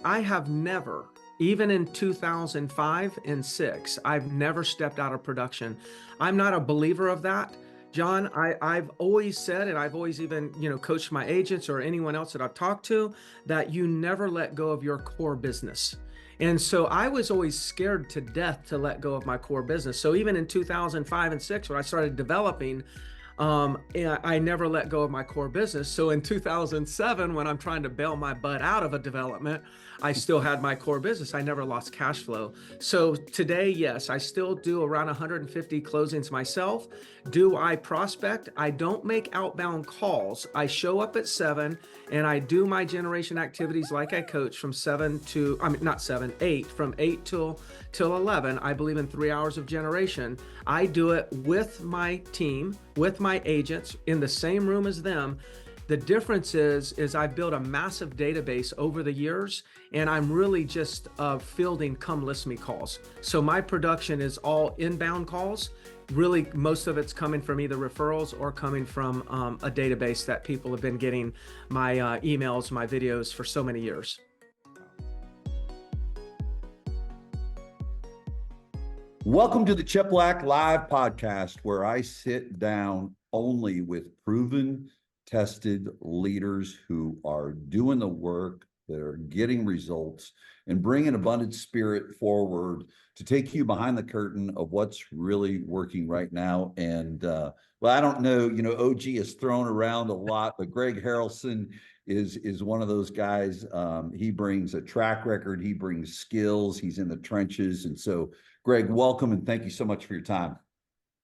I have never, even in 2005 and 6, I've never stepped out of production. I'm not a believer of that. John, I've always said, and I've always even, coached my agents or anyone else that I've talked to, that you never let go of your core business. And so I was always scared to death to let go of my core business. So even in 2005 and 6, when I started developing, and I never let go of my core business. So in 2007, when I'm trying to bail my butt out of a development, I still had my core business. I never lost cash flow. So today, yes, I still do around 150 closings myself. Do I prospect? I don't make outbound calls. I show up at 7 and I do my generation activities like I coach from 7 to, I mean, not 7, 8, from 8 till 11. I believe in 3 hours of generation. I do it with my team, with my agents in the same room as them. The difference is I've built a massive database over the years, and I'm really just fielding come list me calls. So my production is all inbound calls. Really, most of it's coming from either referrals or coming from a database that people have been getting my emails, my videos for so many years. Welcome to the Cheplak Live podcast, where I sit down only with proven, tested leaders who are doing the work, that are getting results, and bringing abundant spirit forward to take you behind the curtain of what's really working right now. And well, I don't know, OG is thrown around a lot, but Greg Harrelson is one of those guys. He brings a track record, he brings skills, he's in the trenches. And so, Greg, welcome and thank you so much for your time.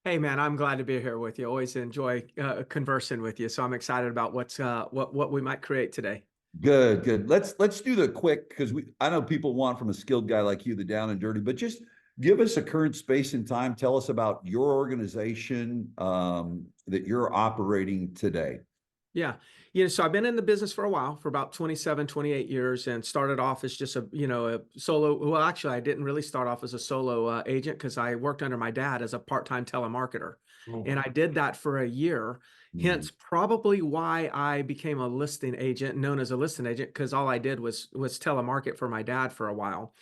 Hey man, I'm glad to be here with you. Always enjoy conversing with you. So I'm excited about what we might create today. Good, good. Let's do the quick, because I know people want from a skilled guy like you the down and dirty, but just give us a current space and time. Tell us about your organization that you're operating today. Yeah. So I've been in the business for a while, for about 27, 28 years, and started off as just a solo. Well, actually, I didn't really start off as a solo agent because I worked under my dad as a part-time telemarketer. And I did that for a year. Hence, probably why I became a listing agent, known as a listing agent, because all I did was telemarket for my dad for a while.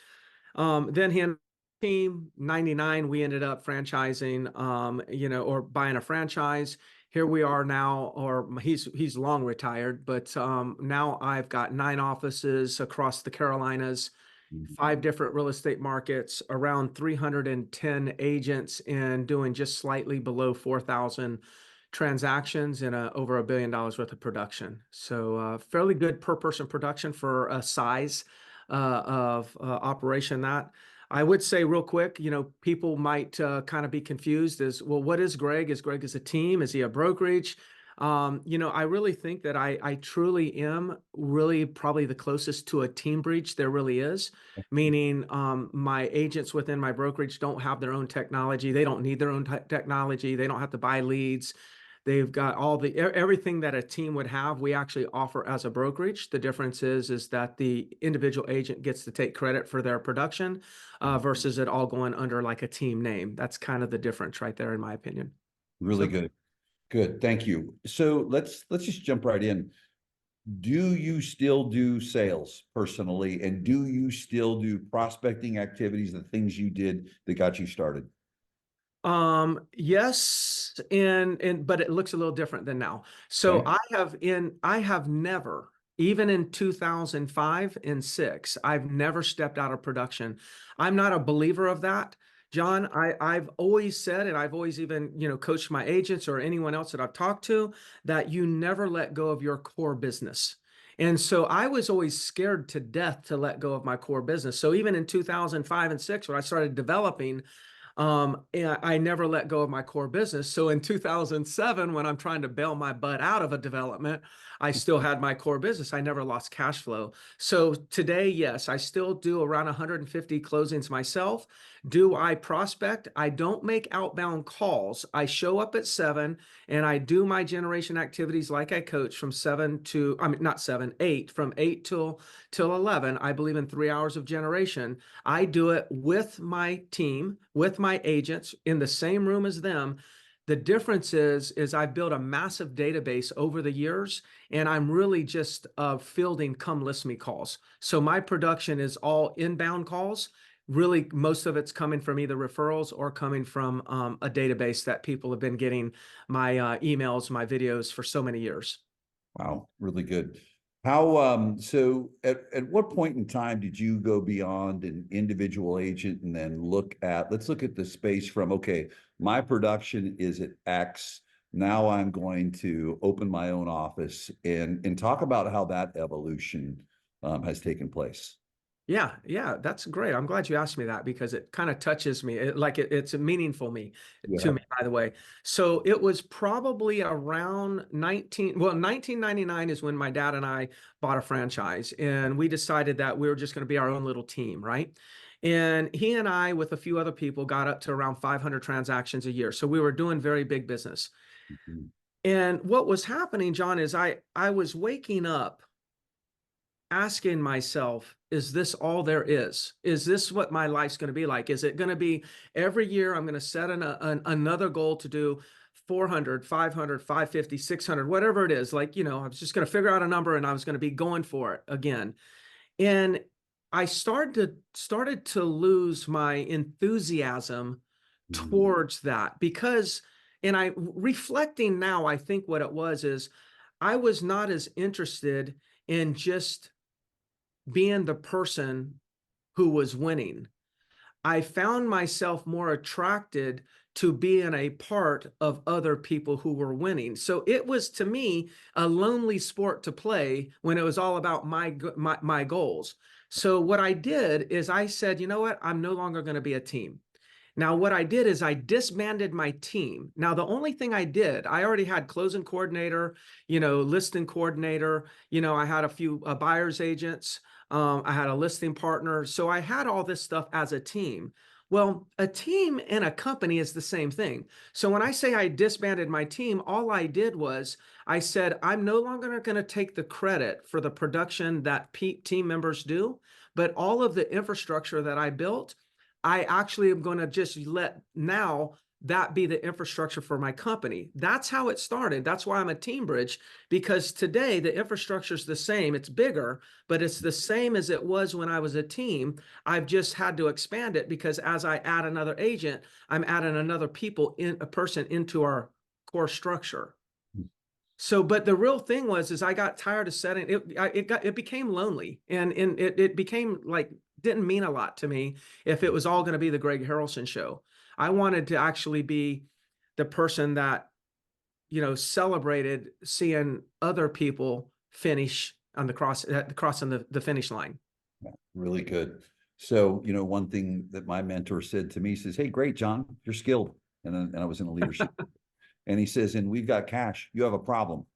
Then he and team 99, we ended up franchising, or buying a franchise. Here we are now, or he's long retired, but now I've got 9 offices across the Carolinas, 5 different real estate markets, around 310 agents, and doing just slightly below 4,000 transactions and over $1 billion worth of production. So fairly good per person production for a size of operation. That I would say real quick, people might kind of be confused as, well, what is Greg? Is Greg a team? Is he a brokerage? I really think that I truly am really probably the closest to a team breach there really is, meaning my agents within my brokerage don't have their own technology. They don't need their own technology. They don't have to buy leads. They've got everything that a team would have, we actually offer as a brokerage. The difference is that the individual agent gets to take credit for their production versus it all going under like a team name. That's kind of the difference right there, in my opinion. Really good. Good. Thank you. So let's just jump right in. Do you still do sales personally? And do you still do prospecting activities, the things you did that got you started? Yes, but it looks a little different than now. So Okay. I have never, even in 2005 and 6, I've never stepped out of production. I'm not a believer of that. John, I've always said, and I've always even, coached my agents or anyone else that I've talked to, that you never let go of your core business. And so I was always scared to death to let go of my core business. So even in 2005 and 6, when I started developing, and I never let go of my core business. So in 2007, when I'm trying to bail my butt out of a development, I still had my core business. I never lost cash flow. So today, yes, I still do around 150 closings myself. Do I prospect? I don't make outbound calls. I show up at 7 and I do my generation activities like I coach from 7 to, I mean, not 7, 8, from 8 till 11. I believe in 3 hours of generation. I do it with my team, with my agents in the same room as them. The difference is I've built a massive database over the years, and I'm really just fielding come list me calls. So my production is all inbound calls. Really, most of it's coming from either referrals or coming from a database that people have been getting my emails, my videos for so many years. Wow, really good. How, so at what point in time did you go beyond an individual agent and then let's look at the space from, okay, my production is at X. Now I'm going to open my own office and talk about how that evolution has taken place. Yeah, that's great. I'm glad you asked me that because it kind of touches me. It's a meaningful me to Yeah. me, by the way. So it was probably around 1999 is when my dad and I bought a franchise, and we decided that we were just going to be our own little team, right? And he and I, with a few other people, got up to around 500 transactions a year. So we were doing very big business. Mhm. And what was happening, John, is I was waking up asking myself, is this all there is? Is this what my life's going to be like? Is it going to be every year I'm going to set another goal to do 400, 500, 550, 600, whatever it is? Like, I was just going to figure out a number and I was going to be going for it again. And I started to lose my enthusiasm Mhm. towards that because, and I reflecting now, I think what it was is I was not as interested in just being the person who was winning. I found myself more attracted to being a part of other people who were winning. So it was to me a lonely sport to play when it was all about my goals. So what I did is I said, you know what? I'm no longer going to be a team. Now, what I did is I disbanded my team. Now, the only thing I did, I already had closing coordinator, listing coordinator, I had a few buyer's agents, I had a listing partner. So I had all this stuff as a team. Well, a team and a company is the same thing. So when I say I disbanded my team, all I did was I said, I'm no longer going to take the credit for the production that team members do, but all of the infrastructure that I built, I actually am going to just let now that be the infrastructure for my company. That's how it started. That's why I'm a Team Bridge, because today the infrastructure is the same. It's bigger, but it's the same as it was when I was a team. I've just had to expand it because as I add another agent, I'm adding another a person into our core structure. So, but the real thing is I got tired of setting it. It became lonely, and it became like didn't mean a lot to me if it was all going to be the Greg Harrelson show. I wanted to actually be the person that celebrated seeing other people finish on the crossing the finish line. Really good. So, one thing that my mentor said to me says, "Hey, great, John, you're skilled." And I was in a leadership. And he says, "And we've got cash. You have a problem."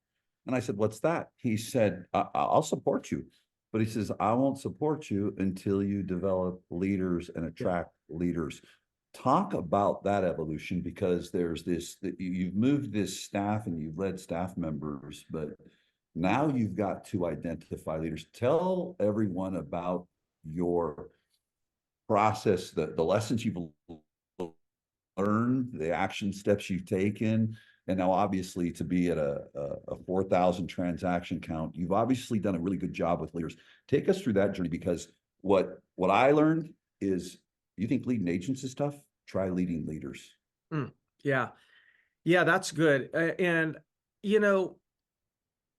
And I said, "What's that?" He said, "I'll support you." But he says, "I won't support you until you develop leaders and Yeah. attract leaders." Talk about that evolution because there's this that you've moved this staff and you've led staff members, but now you've got to identify leaders. Tell everyone about your process, the lessons you've learned, the action steps you've taken, and now obviously to be at a 4,000 transaction count, you've obviously done a really good job with leaders. Take us through that journey because what I learned is you think leading agents is tough? Try leading leaders. Mm, yeah. Yeah, that's good. And you know,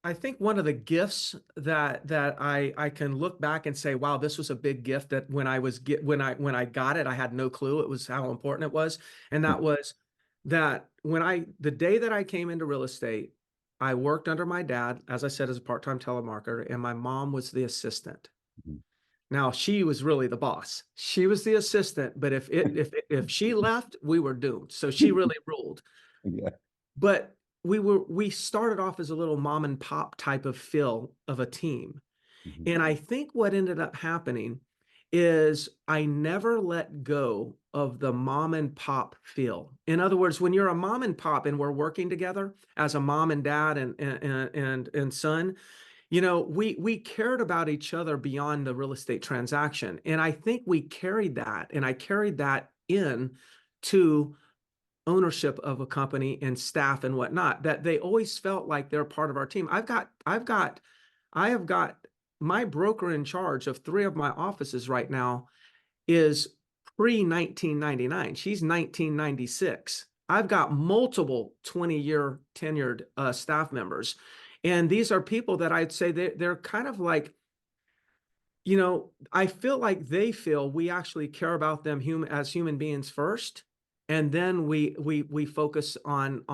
I think one of the gifts that I can look back and say, wow, this was a big gift that when I got it, I had no clue it was how important it was. And that was that the day that I came into real estate, I worked under my dad, as I said, as a part-time telemarketer, and my mom was the assistant. Now she was really the boss. She was the assistant, but if she left, we were doomed. So she really ruled. Yeah. But we started off as a little mom and pop type of feel of a team. Mhm. And I think what ended up happening is I never let go of the mom and pop feel. In other words, when you're a mom and pop and we're working together as a mom and dad and son, we cared about each other beyond the real estate transaction. And I think we carried that, and I carried that in to ownership of a company and staff and whatnot, that they always felt like they're part of our team. I have got my broker in charge of 3 of my offices right now is pre 1999. She's 1996. I've got multiple 20-year tenured staff members. And these are people that I'd say they're kind of like, I feel like they feel we actually care about them as human beings first, and then we focus on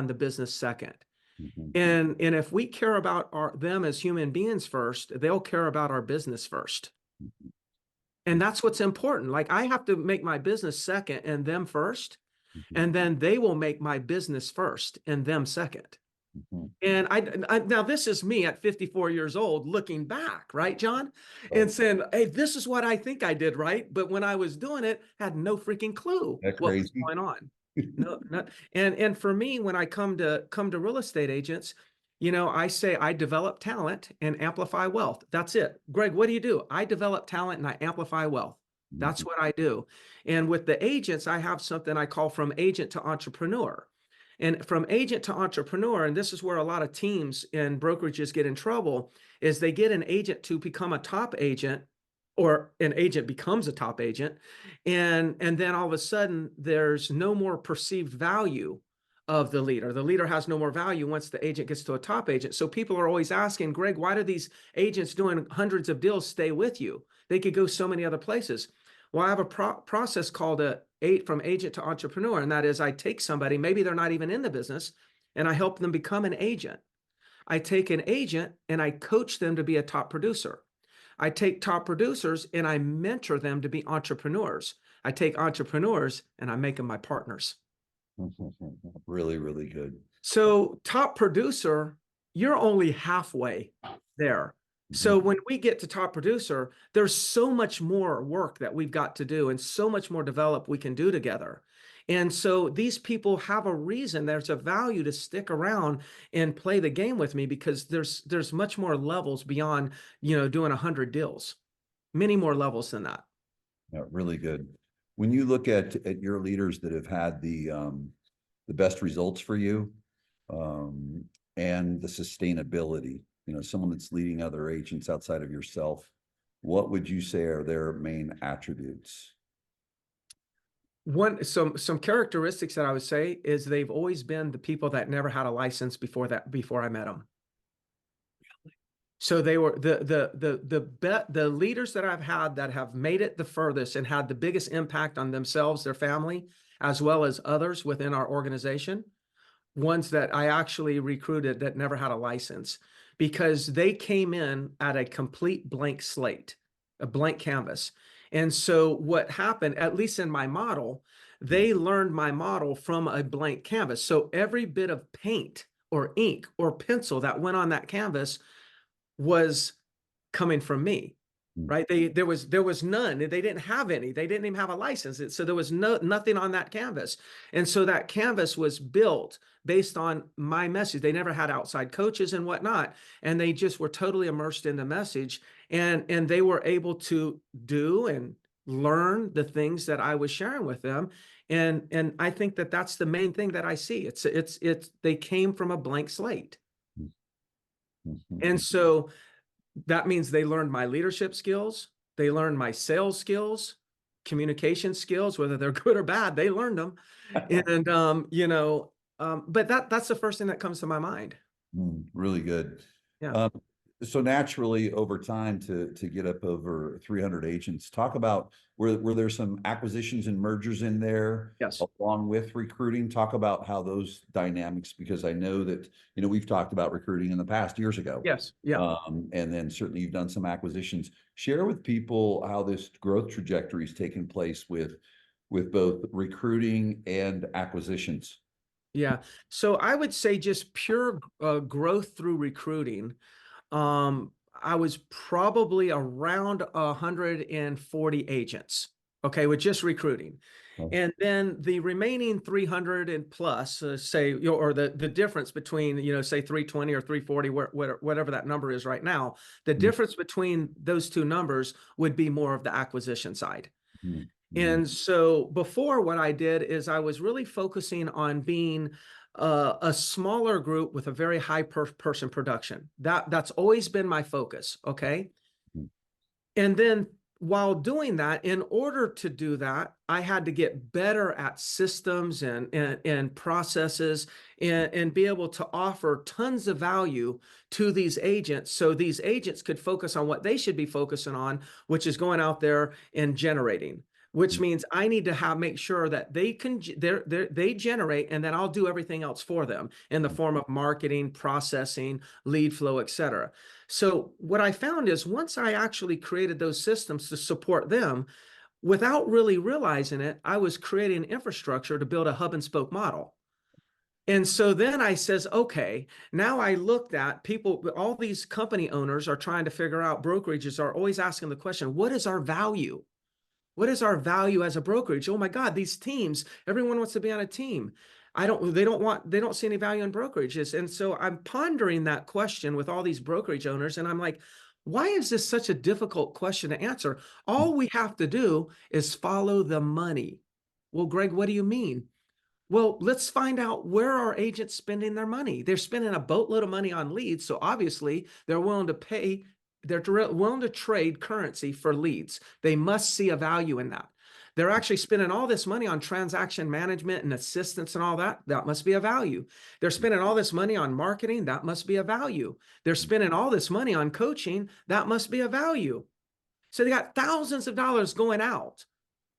the business second. Mhm. And if we care about them as human beings first, they'll care about our business first. And that's what's important. Like, I have to make my business second and them first, Mhm. and then they will make my business first and them second. Mhm. And now this is me at 54 years old looking back, right, John? Right. And saying, hey, this is what I think I did right. But when I was doing it, had no freaking clue That what was crazy? going on. No, not, and for me, when I come to real estate agents, I say I develop talent and amplify wealth. That's it. Greg, what do you do? I develop talent and I amplify wealth. That's Mhm. what I do. And with the agents, I have something I call from agent to entrepreneur. And from agent to entrepreneur, and this is where a lot of teams and brokerages get in trouble, is they get an agent to become a top agent, or an agent becomes a top agent, and then all of a sudden there's no more perceived value of the leader. The leader has no more value once the agent gets to a top agent. So people are always asking, Greg, why do these agents doing hundreds of deals stay with you? They could go so many other places. Well, I have a process called from agent to entrepreneur, and that is I take somebody, maybe they're not even in the business, and I help them become an agent. I take an agent and I coach them to be a top producer. I take top producers and I mentor them to be entrepreneurs. I take entrepreneurs and I make them my partners. Really, really good. So top producer, you're only halfway there. Mhm. So when we get to top producer, there's so much more work that we've got to do and so much more develop we can do together. And so these people have a reason, there's a value to stick around and play the game with me, because there's much more levels beyond, doing 100 deals, many more levels than that. Yeah, really good. When you look at your leaders that have had the best results for you, um, and the sustainability, someone that's leading other agents outside of yourself, what would you say are their main attributes? Some characteristics that I would say is they've always been the people that never had a license before I met them. So they were the leaders that I've had that have made it the furthest and had the biggest impact on themselves, their family, as well as others within our organization. Ones that I actually recruited that never had a license, because they came in at a complete blank slate, a blank canvas. And so what happened, at least in my model, they learned my model from a blank canvas. So every bit of paint or ink or pencil that went on that canvas was coming from me, Mm. right? There was none. They didn't have any. They didn't even have a license. So there was nothing on that canvas. And so that canvas was built based on my message. They never had outside coaches and whatnot, and they just were totally immersed in the message, and they were able to do and learn the things that I was sharing with them. And I think that that's the main thing that I see. It's they came from a blank slate. And Mhm. so that means they learned my leadership skills, they learned my sales skills, communication skills, whether they're good or bad, they learned them. And but that's the first thing that comes to my mind. Really good. Yeah. Um, so naturally, over time, to get up over 300 agents, talk about were there some acquisitions and mergers in there Yes. along with recruiting? Talk about how those dynamics, because I know that we've talked about recruiting in the past years ago, Yes. Yeah. and then certainly you've done some acquisitions. Share with people how this growth trajectory has taken place with both recruiting and acquisitions. Yeah. So I would say just pure growth through recruiting. I was probably around 140 agents, okay, with just recruiting. And then the remaining 300 and plus, say, or the difference between, say 320 or 340, whatever that number is right now, the difference between those two numbers would be more of the acquisition side. Mhm. And so before, what I did is I was really focusing on being a smaller group with a very high person production. That's always been my focus. Okay. And then while doing that, in order to do that, I had to get better at systems and processes and be able to offer tons of value to these agents so these agents could focus on what they should be focusing on, which is going out there and generating. Which means I need to make sure that they generate, and then I'll do everything else for them in the form of marketing, processing, lead flow, etc. So what I found is once I actually created those systems to support them, without really realizing it, I was creating infrastructure to build a hub and spoke model. And so then I says, okay, now I looked at people, all these company owners are trying to figure out, brokerages are always asking the question, what is our value? What is our value as a brokerage? Oh my God, these teams, everyone wants to be on a team. They don't see any value in brokerages. And so I'm pondering that question with all these brokerage owners. And I'm like, why is this such a difficult question to answer? All we have to do is follow the money. Well, Greg, what do you mean? Well, let's find out where our agents spending their money. They're spending a boatload of money on leads. So obviously they're willing to pay, they're willing to trade currency for leads. They must see a value in that. They're actually spending all this money on transaction management and assistance and all that. That must be a value. They're spending all this money on marketing. That must be a value. They're spending all this money on coaching. That must be a value. So they got thousands of dollars going out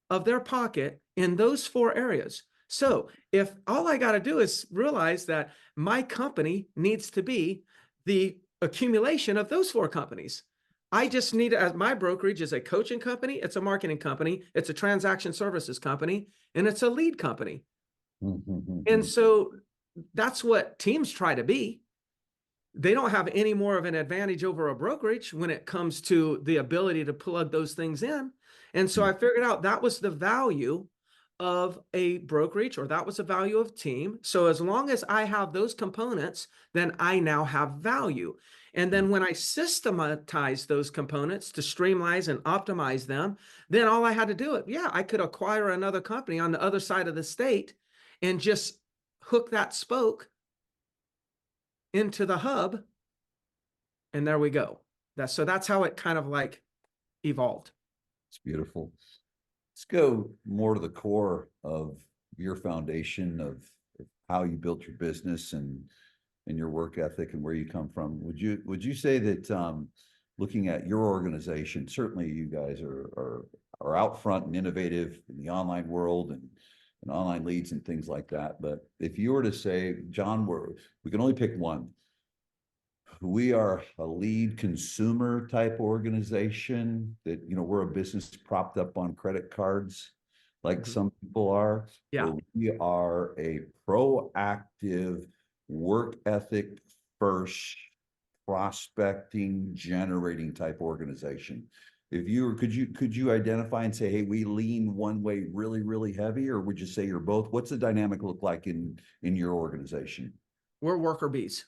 of their pocket in those four areas. So if all I got to do is realize that my company needs to be the accumulation of those four companies. I just need, as my brokerage is a coaching company, it's a marketing company, it's a transaction services company, and it's a lead company. And so that's what teams try to be. They don't have any more of an advantage over a brokerage when it comes to the ability to plug those things in. And so I figured out that was the value of a brokerage, or that was the value of team. So as long as I have those components, then I now have value. And then when I systematize those components to streamline and optimize them, then all I had to do I could acquire another company on the other side of the state and just hook that spoke into the hub, and there we go. That's how it kind of like evolved. It's beautiful. Let's go more to the core of your foundation of how you built your business and your work ethic and where you come from. Would you say that looking at your organization, certainly you guys are out front and innovative in the online world and online leads and things like that. But if you were to say, John, we can only pick one. We are a lead consumer type organization that, we're a business propped up on credit cards like some people are. Yeah. Or we are a proactive work ethic first prospecting generating type organization. If you were, could you identify and say, hey, we lean one way really, really heavy, or would you say you're both? What's the dynamic look like in your organization? We're worker bees.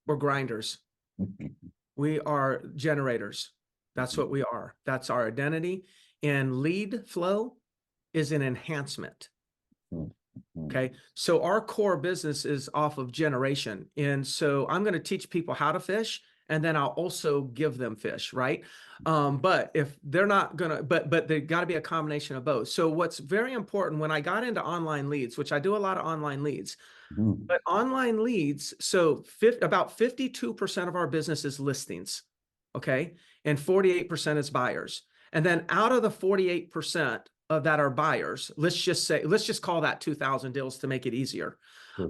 We're grinders. We are generators. That's what we are. That's our identity. And lead flow is an enhancement. Okay. So our core business is off of generation. And so I'm going to teach people how to fish, and then I'll also give them fish, right? But if they're not going to, but they got to be a combination of both. So what's very important when I got into online leads, which I do a lot of online leads, but online leads, so about 52% of our business is listings, okay? And 48% is buyers. And then out of the 48% of that are buyers, let's just call that 2,000 deals to make it easier.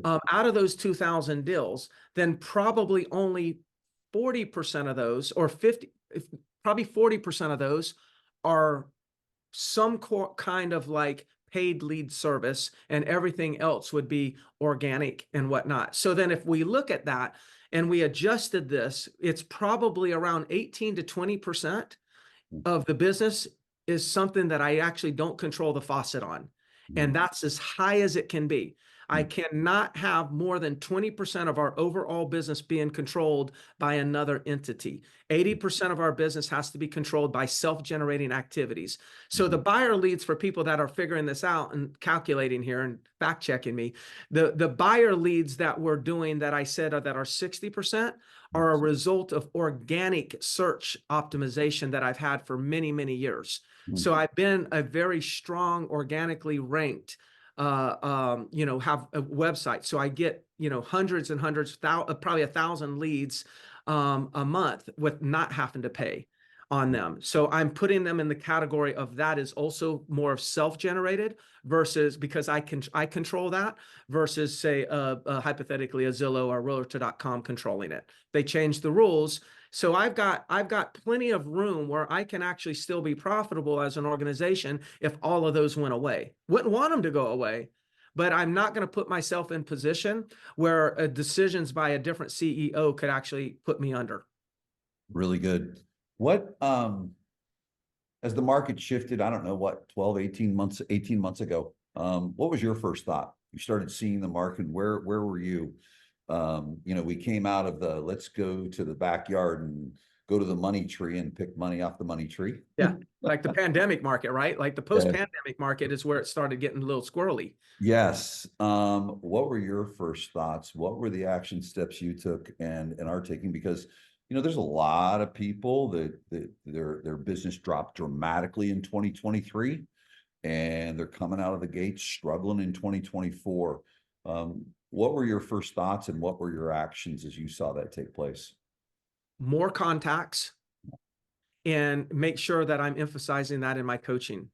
Out of those 2,000 deals, then probably only 40% of those, or probably 40% of those are some kind of like paid lead service, and everything else would be organic and whatnot. So then if we look at that and we adjusted this, it's probably around 18 to 20% of the business is something that I actually don't control the faucet on. And that's as high as it can be. I cannot have more than 20% of our overall business being controlled by another entity. 80% of our business has to be controlled by self-generating activities. So the buyer leads, for people that are figuring this out and calculating here and fact checking me, the buyer leads that we're doing that I said that are 60% are a result of organic search optimization that I've had for many, many years. So I've been a very strong, organically ranked, have a website. So I get, hundreds and hundreds, probably 1,000 leads a month with not having to pay on them. So I'm putting them in the category of that is also more of self-generated versus, because I control that, versus say hypothetically a Zillow or Realtor.com controlling it. They changed the rules. So I've got plenty of room where I can actually still be profitable as an organization if all of those went away. Wouldn't want them to go away, but I'm not going to put myself in position where decisions by a different CEO could actually put me under. Really good. What, as the market shifted, I don't know, what, 12, 18 months ago, what was your first thought? You started seeing the market. Where were you? We came out of the, let's go to the backyard and go to the money tree and pick money off the money tree. Yeah. Like the pandemic market, right? Like the post-pandemic market is where it started getting a little squirrely. Yes. What were your first thoughts? What were the action steps you took and are taking? Because there's a lot of people that their business dropped dramatically in 2023, and they're coming out of the gate struggling in 2024. What were your first thoughts and what were your actions as you saw that take place? More contacts, and make sure that I'm emphasizing that in my coaching.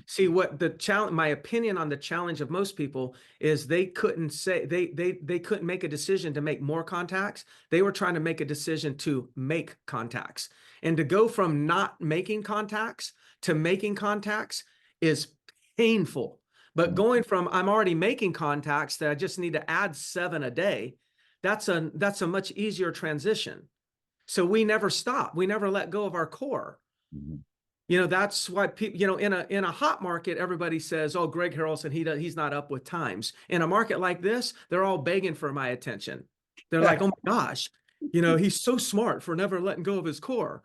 See, what the challenge, my opinion on the challenge of most people is they couldn't say, they couldn't make a decision to make more contacts. They were trying to make a decision to make contacts. And to go from not making contacts to making contacts is painful. But going from I'm already making contacts that I just need to add 7 a day, that's a much easier transition. So we never stop. We never let go of our core. That's why people, in a hot market, everybody says, "Oh, Greg Harrelson, he's not up with times." In a market like this, they're all begging for my attention. They're like, "Oh my gosh, he's so smart for never letting go of his core."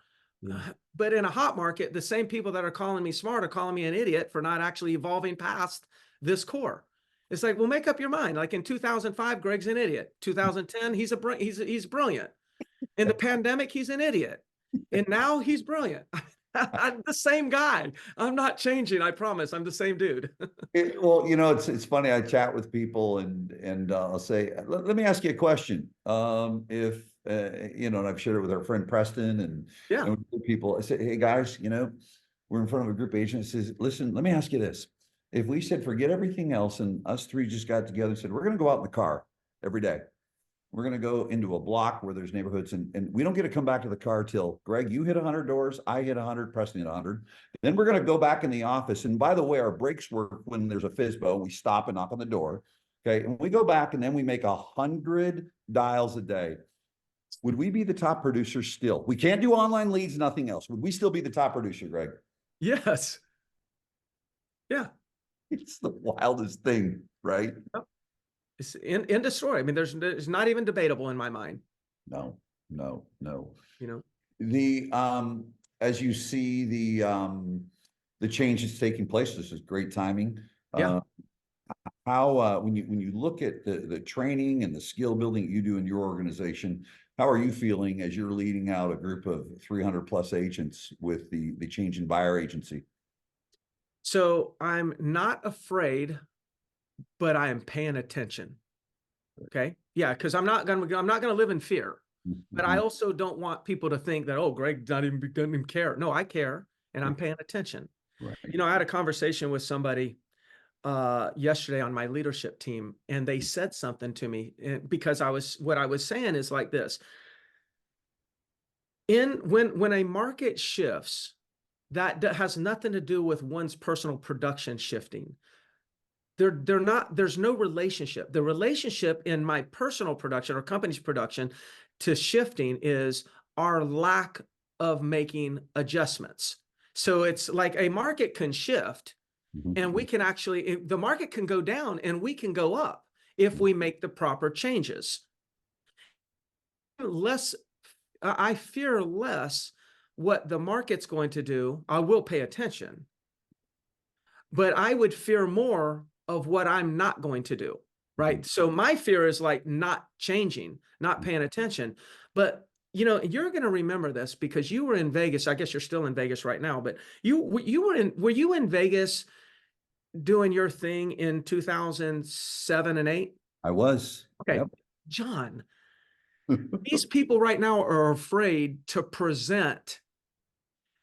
But in a hot market, the same people that are calling me smart are calling me an idiot for not actually evolving past this core. It's like, well, make up your mind. Like in 2005, Greg's an idiot. 2010, he's brilliant. In the pandemic, he's an idiot. And now he's brilliant. I'm the same guy. I'm not changing. I promise. I'm the same dude. Well, it's funny. I chat with people and I'll say, let me ask you a question. If and I've shared it with our friend Preston and people. I say, hey guys, we're in front of a group of agents. Says, listen, let me ask you this. If we said forget everything else and us three just got together and said we're going to go out in the car every day. We're going to go into a block where there's neighborhoods and we don't get to come back to the car till, Greg, you hit 100 doors, I hit 100, Preston hit 100. Then we're going to go back in the office. And by the way, our brakes work when there's a FISBO. We stop and knock on the door. Okay. And we go back and then we make 100 dials a day. Would we be the top producer still? We can't do online leads, nothing else. Would we still be the top producer, Greg? Yes. Yeah. It's the wildest thing, right? Yep. It's end of story. I mean, there's not even debatable in my mind. No. The as you see the changes taking place, this is great timing. Yeah. How when you look at the training and the skill building you do in your organization, how are you feeling as you're leading out a group of 300 plus agents with the change in buyer agency? So I'm not afraid, but I am paying attention. Okay. Yeah. Because I'm not gonna live in fear. But I also don't want people to think that, oh, Greg doesn't even care. No, I care, and I'm paying attention. Right. I had a conversation with somebody yesterday on my leadership team, and they said something to me, because what I was saying is like this. When a market shifts, that has nothing to do with one's personal production shifting. There's no relationship. The relationship in my personal production or company's production to shifting is our lack of making adjustments. So it's like a market can shift, And we can actually, the market can go down and we can go up if we make the proper changes. Less, I fear less what the market's going to do. I will pay attention, but I would fear more of what I'm not going to do. Right. So my fear is like not changing, not paying attention. But you're going to remember this because you were in Vegas. I guess you're still in Vegas right now, but were you in Vegas doing your thing in 2007 and 8? I was. Okay. Yep. John, these people right now are afraid to present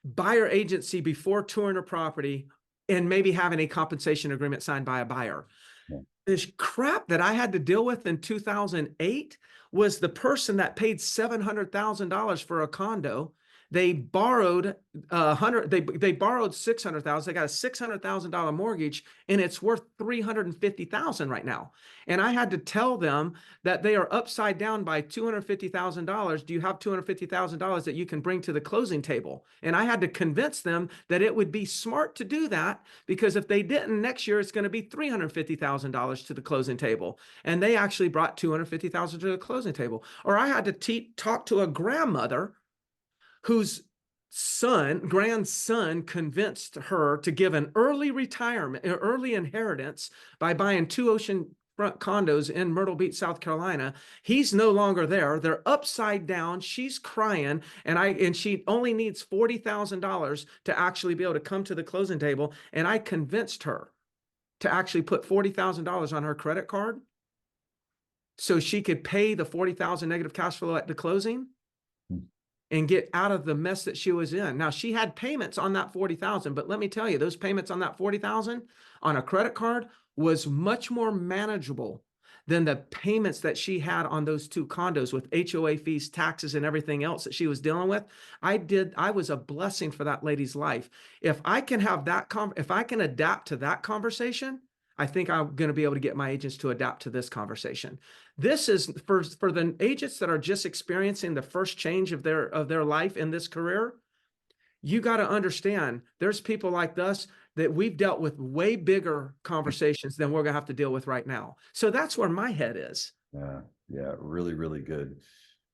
buyer agency before touring a property and maybe having a compensation agreement signed by a buyer. Yeah. This crap that I had to deal with in 2008 was the person that paid $700,000 for a condo. They borrowed they borrowed $600,000. They got a $600,000 mortgage and it's worth $350,000 right now. And I had to tell them that they are upside down by $250,000. Do you have $250,000 that you can bring to the closing table? And I had to convince them that it would be smart to do that because if they didn't, next year it's going to be $350,000 to the closing table. And they actually brought $250,000 to the closing table. Or I had to talk to a grandmother whose grandson convinced her to give an early retirement, early inheritance by buying 2 oceanfront condos in Myrtle Beach, South Carolina. He's no longer there. They're upside down. She's crying, and she only needs $40,000 to actually be able to come to the closing table. And I convinced her to actually put $40,000 on her credit card so she could pay the $40,000 negative cash flow at the closing and get out of the mess that she was in. Now, she had payments on that $40,000, but let me tell you, those payments on that $40,000 on a credit card was much more manageable than the payments that she had on those 2 condos with HOA fees, taxes, and everything else that she was dealing with. I was a blessing for that lady's life. If I can have if I can adapt to that conversation, I think I'm going to be able to get my agents to adapt to this conversation. This is for the agents that are just experiencing the first change of their life in this career. You got to understand there's people like us that we've dealt with way bigger conversations than we're going to have to deal with right now. So that's where my head is. Yeah, really, really good.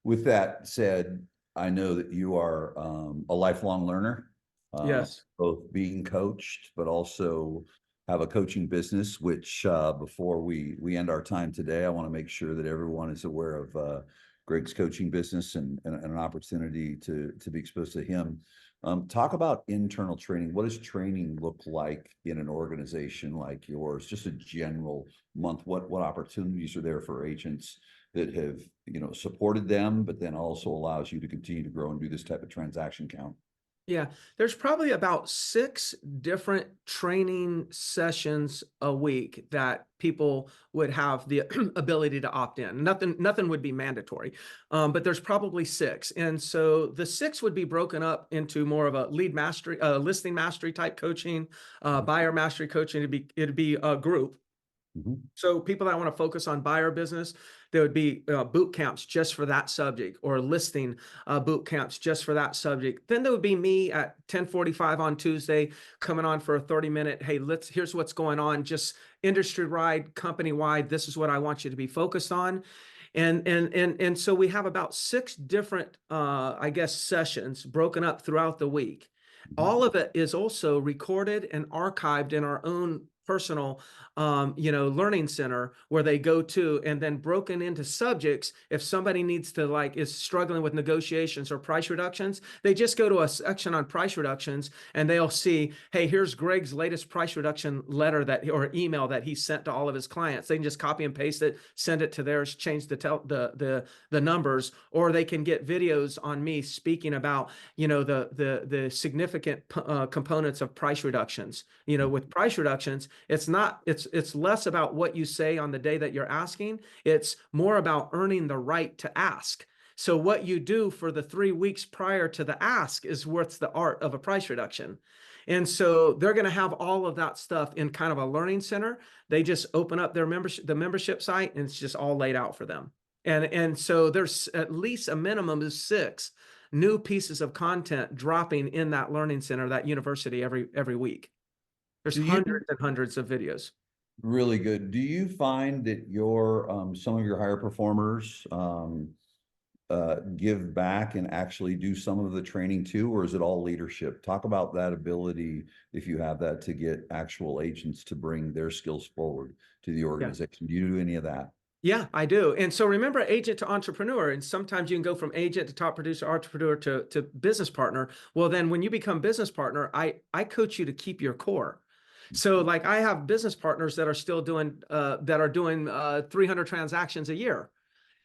With that said, I know that you are a lifelong learner. Yes. Both being coached, but also have a coaching business, which before we end our time today, I want to make sure that everyone is aware of Greg's coaching business and an opportunity to be exposed to him. Talk about internal training. What does training look like in an organization like yours? Just a general month. What opportunities are there for agents that have supported them, but then also allows you to continue to grow and do this type of transaction count? Yeah, there's probably about 6 different training sessions a week that people would have the ability to opt in. Nothing would be mandatory, but there's probably 6. And so the 6 would be broken up into more of a lead mastery, listing mastery type coaching, buyer mastery coaching. It'd be a group. So people that want to focus on buyer business, there would be boot camps just for that subject, or listing boot camps just for that subject. Then there would be me at 10:45 on Tuesday coming on for a 30-minute, hey, here's what's going on, just industry-wide, company-wide. This is what I want you to be focused on. And so we have about 6 different, I guess, sessions broken up throughout the week. All of it is also recorded and archived in our own personal learning center where they go to, and then broken into subjects. If somebody needs to is struggling with negotiations or price reductions, they just go to a section on price reductions and they'll see, hey, here's Greg's latest price reduction letter or email that he sent to all of his clients. They can just copy and paste it, send it to theirs, change the numbers, or they can get videos on me speaking about the significant components of price reductions. With price reductions, it's less about what you say on the day that you're asking. It's more about earning the right to ask. So what you do for the 3 weeks prior to the ask is what's the art of a price reduction. And so they're going to have all of that stuff in kind of a learning center. They just open up the membership site, and it's just all laid out for them. And so there's at least a minimum of 6 new pieces of content dropping in that learning center, that university every week. There's Do you hundreds and hundreds of videos. really good? Do you find that your some of your higher performers give back and actually do some of the training too, or is it all leadership? Talk about that ability, if you have that, to get actual agents to bring their skills forward to the Yeah. organization. Do you do any of that? Yeah, I do. And so remember agent to entrepreneur, and sometimes you can go from agent to top producer, entrepreneur to business partner. Well, then when you become business partner, I coach you to keep your core. So like I have business partners that are still doing 300 transactions a year.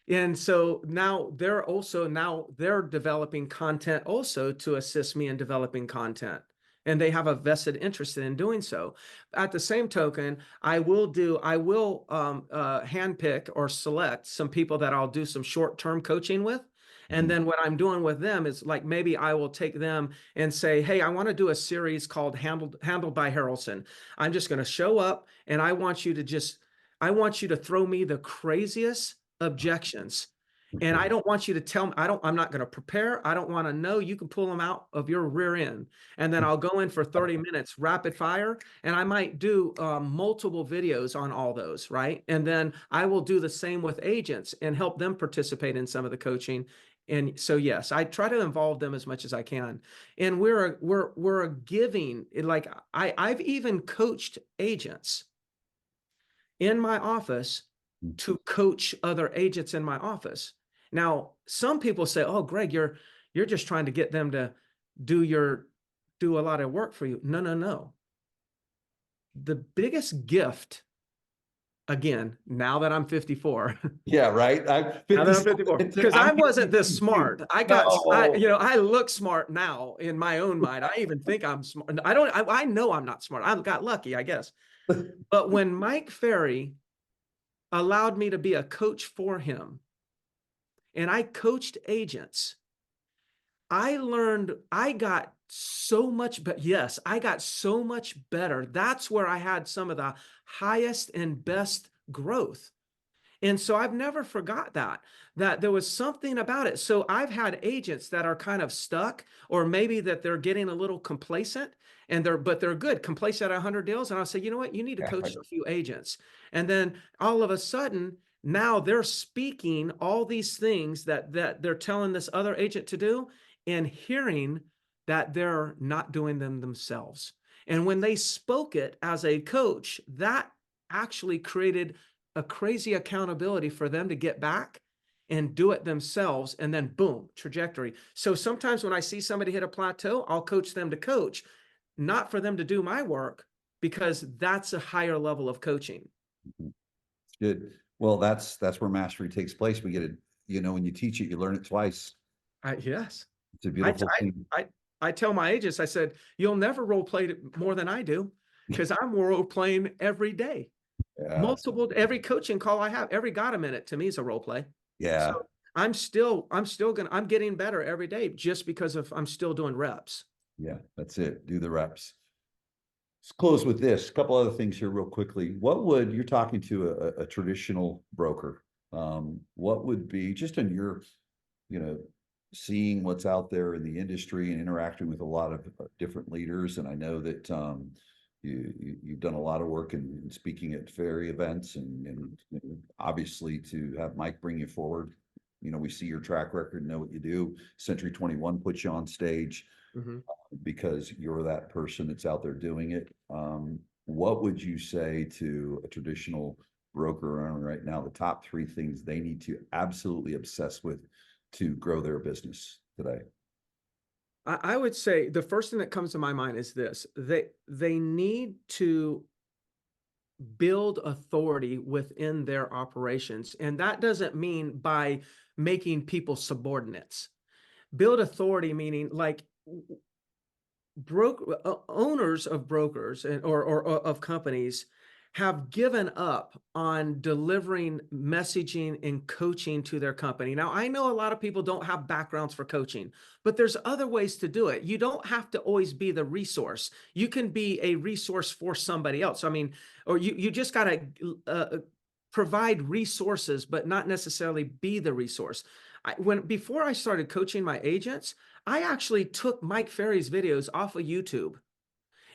And so now they're developing content also to assist me in developing content. And they have a vested interest in doing so. At the same token, I will handpick or select some people that I'll do some short-term coaching with. And Mhm. then what I'm doing with them is like maybe I will take them and say, hey, I want to do a series called Handled by Harrelson. I'm just going to show up and I want you to throw me the craziest objections. And I don't want you to tell me, I'm not going to prepare. I don't want to know. You can pull them out of your rear end. And then I'll go in for 30 minutes rapid fire. And I might do multiple videos on all those, right? And then I will do the same with agents and help them participate in some of the coaching. And so, yes, I try to involve them as much as I can. And we're a giving, like I've even coached agents in my office to coach other agents in my office. Now, some people say, "Oh, Greg, you're just trying to get them to do a lot of work for you." No, no, no. The biggest gift, again, now that I'm 54, Yeah, right. I'm now that 50 I'm 54, because I'm I wasn't this 52. smart. No. I look smart now in my own mind. I even think I'm smart. I know I'm not smart. I got lucky, I guess. But when Mike Ferry allowed me to be a coach for him, and I coached agents, I got so much, but yes, I got so much better. That's where I had some of the highest and best growth. And so I've never forgot that there was something about it. So I've had agents that are kind of stuck, or maybe that they're getting a little complacent, and they're good, complacent at 100 deals. And I'll say, you know what, you need to Yeah, coach a few agents. And then all of a sudden, now they're speaking all these things that they're telling this other agent to do, and hearing that they're not doing them themselves. And when they spoke it as a coach, that actually created a crazy accountability for them to get back and do it themselves. And then boom, trajectory. So sometimes when I see somebody hit a plateau, I'll coach them to coach, not for them to do my work, because that's a higher level of coaching. good. Well, that's where mastery takes place. We get it, when you teach it, you learn it twice. Yes. It's a I, beautiful thing. I tell my agents, I said, you'll never role play more than I do, because I'm role playing every day. Yeah. Every coaching call I have, every got a minute to me is a role play. So Yeah. I'm getting better every day just because I'm still doing reps. Yeah. That's it. Do the reps. Let's close with this. A couple other things here real quickly. You're talking to a traditional broker. What would be, just in your, you know, seeing what's out there in the industry and interacting with a lot of different leaders. And I know that you've done a lot of work in speaking at Ferry events, and obviously to have Mike bring you forward. We see your track record, know what you do. Century 21 puts you on stage because you're that person that's out there doing it. What would you say to a traditional broker owner right now, the top three things they need to absolutely obsess with to grow their business today? I would say the first thing that comes to my mind is this: they need to build authority within their operations. And that doesn't mean by making people subordinates. Build authority meaning like owners of brokers or of companies have given up on delivering messaging and coaching to their company. Now, I know a lot of people don't have backgrounds for coaching, but there's other ways to do it. You don't have to always be the resource. You can be a resource for somebody else. I mean, or you just got to provide resources, but not necessarily be the resource. Before I started coaching my agents, I actually took Mike Ferry's videos off of YouTube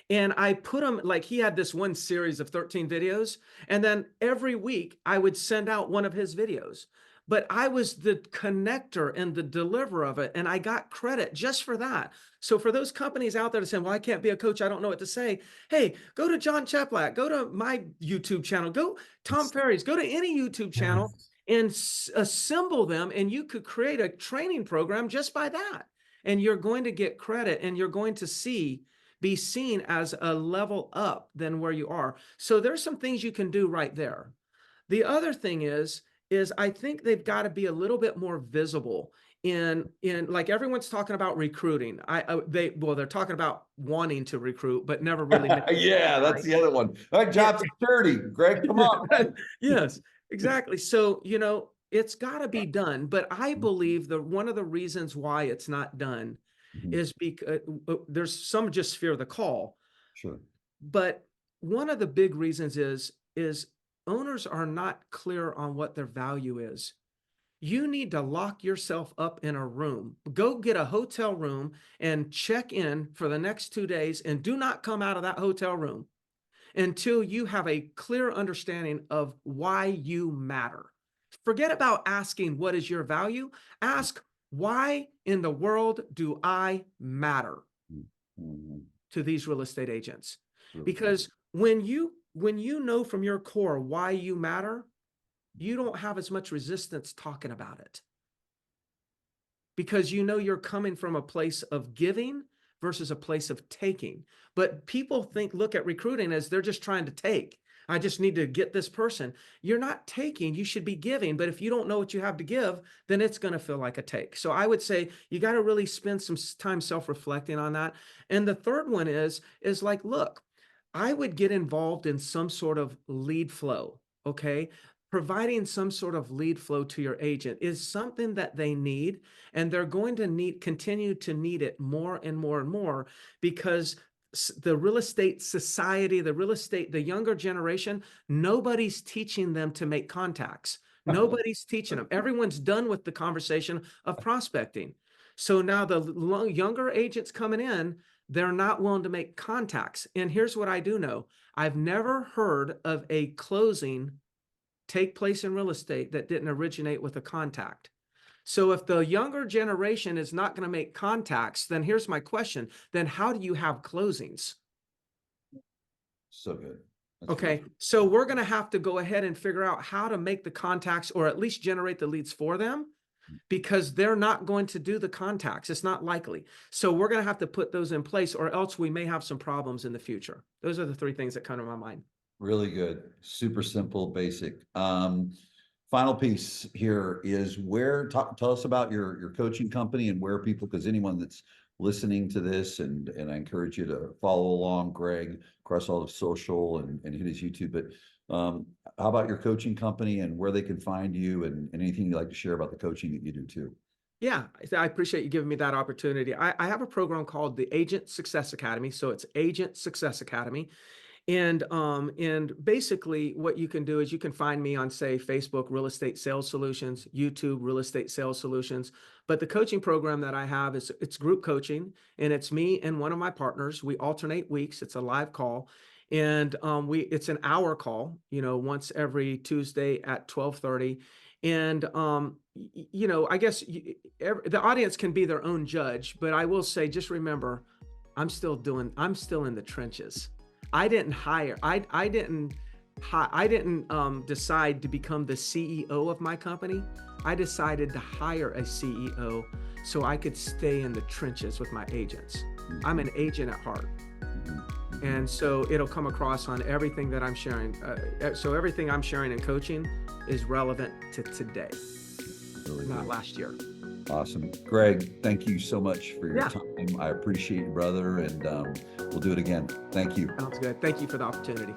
And I put them, like, he had this one series of 13 videos, and then every week I would send out one of his videos. But I was the connector and the deliverer of it, and I got credit just for that. So for those companies out there that say, well, I can't be a coach, I don't know what to say. Hey, go to John Cheplak, go to my YouTube channel, go Tom Ferry's, go to any YouTube channel and assemble them, and you could create a training program just by that. And you're going to get credit, and you're going to be seen as a level up than where you are. So there's some things you can do right there. The other thing is I think they've got to be a little bit more visible in like, everyone's talking about recruiting. They're talking about wanting to recruit, but never really. Yeah, that's the other one. All right, job security. Greg, come on, man. Yes, exactly. So, it's got to be done. But I believe that one of the reasons why it's not done is because there's some just fear of the call. Sure. But one of the big reasons is owners are not clear on what their value is. You need to lock yourself up in a room. Go get a hotel room and check in for the next 2 days, and do not come out of that hotel room until you have a clear understanding of why you matter. Forget about asking, what is your value? Ask, why in the world do I matter to these real estate agents? Because when you know from your core why you matter, you don't have as much resistance talking about it, because you're coming from a place of giving versus a place of taking. But people look at recruiting as they're just trying to take. I just need to get this person. You're not taking, you should be giving. But if you don't know what you have to give, then it's going to feel like a take. So I would say you got to really spend some time self-reflecting on that. And the third one is like, look, I would get involved in some sort of lead flow. Okay. Providing some sort of lead flow to your agent is something that they need, and they're going to continue to need it more and more and more, because the real estate society, the younger generation, nobody's teaching them to make contacts. Nobody's teaching them. Everyone's done with the conversation of prospecting. So now the younger agents coming in, they're not willing to make contacts. And here's what I do know. I've never heard of a closing take place in real estate that didn't originate with a contact. So if the younger generation is not going to make contacts, then here's my question. Then how do you have closings? So good. Okay. So we're going to have to go ahead and figure out how to make the contacts, or at least generate the leads for them, because they're not going to do the contacts. It's not likely. So we're going to have to put those in place, or else we may have some problems in the future. Those are the three things that come to my mind. Really good. Super simple, basic. Final piece here is tell us about your coaching company and where people, because anyone that's listening to this, and I encourage you to follow along Greg across all of social and hit his YouTube. But how about your coaching company and where they can find you, and anything you'd like to share about the coaching that you do too? Yeah, I appreciate you giving me that opportunity. I have a program called the Agent Success Academy. So it's Agent Success Academy. And basically what you can do is you can find me on, say, Facebook, Real Estate Sales Solutions, YouTube, Real Estate Sales Solutions. But the coaching program that I have it's group coaching, and it's me and one of my partners. We alternate weeks. It's a live call. And it's an hour call, once every Tuesday at 12:30. And, I guess the audience can be their own judge, but I will say, just remember, I'm still in the trenches. I didn't decide to become the CEO of my company. I decided to hire a CEO so I could stay in the trenches with my agents. I'm an agent at heart. And so it'll come across on everything that I'm sharing. So everything I'm sharing in coaching is relevant to today, not last year. Awesome. Greg, thank you so much for your time. I appreciate you, brother, and we'll do it again. Thank you. Sounds good. Thank you for the opportunity.